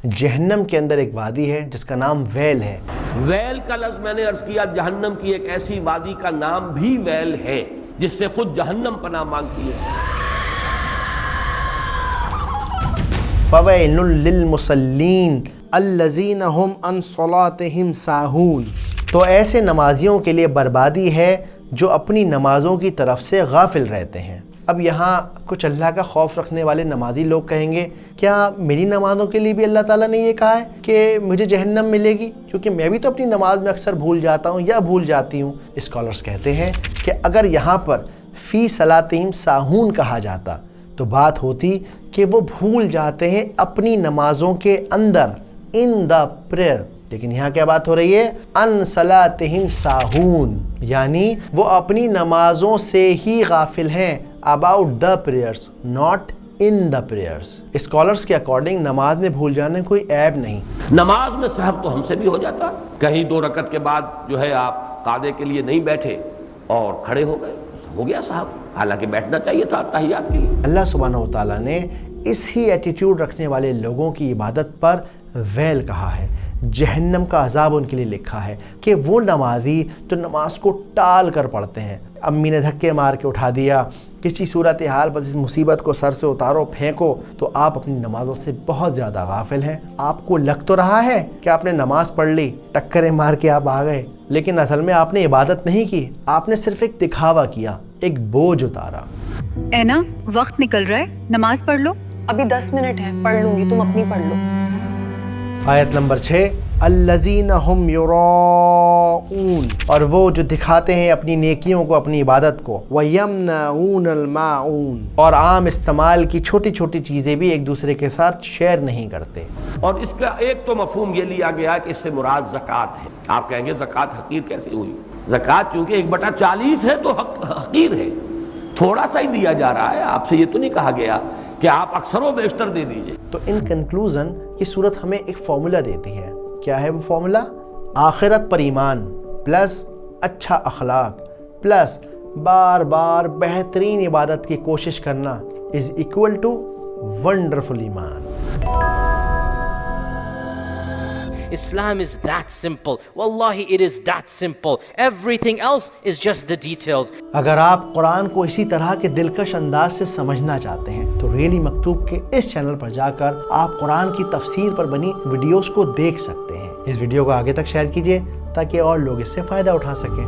جہنم کے اندر ایک وادی ہے جس کا نام ویل ہے۔ ویل کا لفظ میں نے عرض کیا، جہنم کی ایک ایسی وادی کا نام بھی ویل ہے جس سے خود جہنم پناہ مانگتی ہے۔ فَوَيْلٌ لِّلْمُصَلِّينَ الَّذِينَ هُمْ عَنْ صَلَاتِهِمْ سَاهُونَ، تو ایسے نمازیوں کے لیے بربادی ہے جو اپنی نمازوں کی طرف سے غافل رہتے ہیں۔ اب یہاں کچھ اللہ کا خوف رکھنے والے نمازی لوگ کہیں گے کیا میری نمازوں کے لیے بھی اللہ تعالیٰ نے یہ کہا ہے کہ مجھے جہنم ملے گی، کیونکہ میں بھی تو اپنی نماز میں اکثر بھول جاتا ہوں یا بھول جاتی ہوں۔ اسکالرز کہتے ہیں کہ اگر یہاں پر فی صلاتہم ساہون کہا جاتا تو بات ہوتی کہ وہ بھول جاتے ہیں اپنی نمازوں کے اندر، ان دا پریئر، لیکن یہاں کیا بات ہو رہی ہے؟ ان صلاتہم ساہون، یعنی وہ اپنی نمازوں سے ہی غافل ہیں، about the prayers not in the prayers۔ Scholars کے اکارڈنگ نماز میں بھول جانے کوئی عیب نہیں۔ نماز میں سہو تو ہم سے بھی ہو جاتا، کہیں 2 رکعت کے بعد جو ہے آپ قعدے کے لیے نہیں بیٹھے اور کھڑے ہو گئے، ہو گیا صاحب، حالانکہ بیٹھنا چاہیے تھا تحیات کے لیے۔ اللہ سبحانہ وتعالیٰ نے اس ہی ایٹیٹیوڈ رکھنے والے لوگوں کی عبادت پر ویل کہا ہے، جہنم کا عذاب ان کے لیے لکھا ہے کہ وہ نمازی جو نماز کو ٹال کر پڑھتے ہیں، امی نے دھکے مار کے اٹھا دیا، کسی صورتحال پر اس مصیبت کو سر سے اتارو پھینکو، تو آپ اپنی نمازوں سے بہت زیادہ غافل ہیں۔ آپ کو لگ تو رہا ہے کہ آپ نے نماز پڑھ لی، ٹکریں مار کے آپ آ گئے، لیکن اصل میں آپ نے عبادت نہیں کی، آپ نے صرف ایک دکھاوا کیا، ایک بوجھ اتارا۔ اینا وقت نکل رہا ہے، نماز پڑھ لو۔ ابھی 10 منٹ ہے، پڑھ لوں گی، تم اپنی پڑھ لو۔ آیت نمبر 6، الذین ہم یراؤون، اور وہ جو دکھاتے ہیں اپنی نیکیوں کو، اپنی عبادت کو، ویمنعون الماعون، اور عام استعمال کی چھوٹی چھوٹی چیزیں بھی ایک دوسرے کے ساتھ شیئر نہیں کرتے۔ اور اس کا ایک تو مفہوم یہ لیا گیا کہ اس سے مراد زکوٰۃ ہے۔ آپ کہیں گے زکوٰۃ حقیر کیسے ہوئی؟ زکوٰۃ چونکہ 1/40 ہے تو حقیر ہے، تھوڑا سا ہی دیا جا رہا ہے، آپ سے یہ تو نہیں کہا گیا کہ آپ اکثر و بیشتر دے دیجئے۔ تو ان کنکلوژن یہ صورت ہمیں ایک فارمولا دیتی ہے۔ کیا ہے وہ فارمولا؟ آخرت پر ایمان پلس اچھا اخلاق پلس بار بار بہترین عبادت کی کوشش کرنا از ایکول ٹو ونڈرفل ایمان۔ Islam is that simple. Wallahi, it is that simple. Everything else is just the details. اگر آپ قرآن کو اسی طرح کے دلکش انداز سے سمجھنا چاہتے ہیں تو ریلی مکتوب کے اس چینل پر جا کر آپ قرآن کی تفسیر پر بنی ویڈیوز کو دیکھ سکتے ہیں۔ اس ویڈیو کو آگے تک شیئر کیجیے تاکہ اور لوگ اس سے فائدہ اٹھا سکیں۔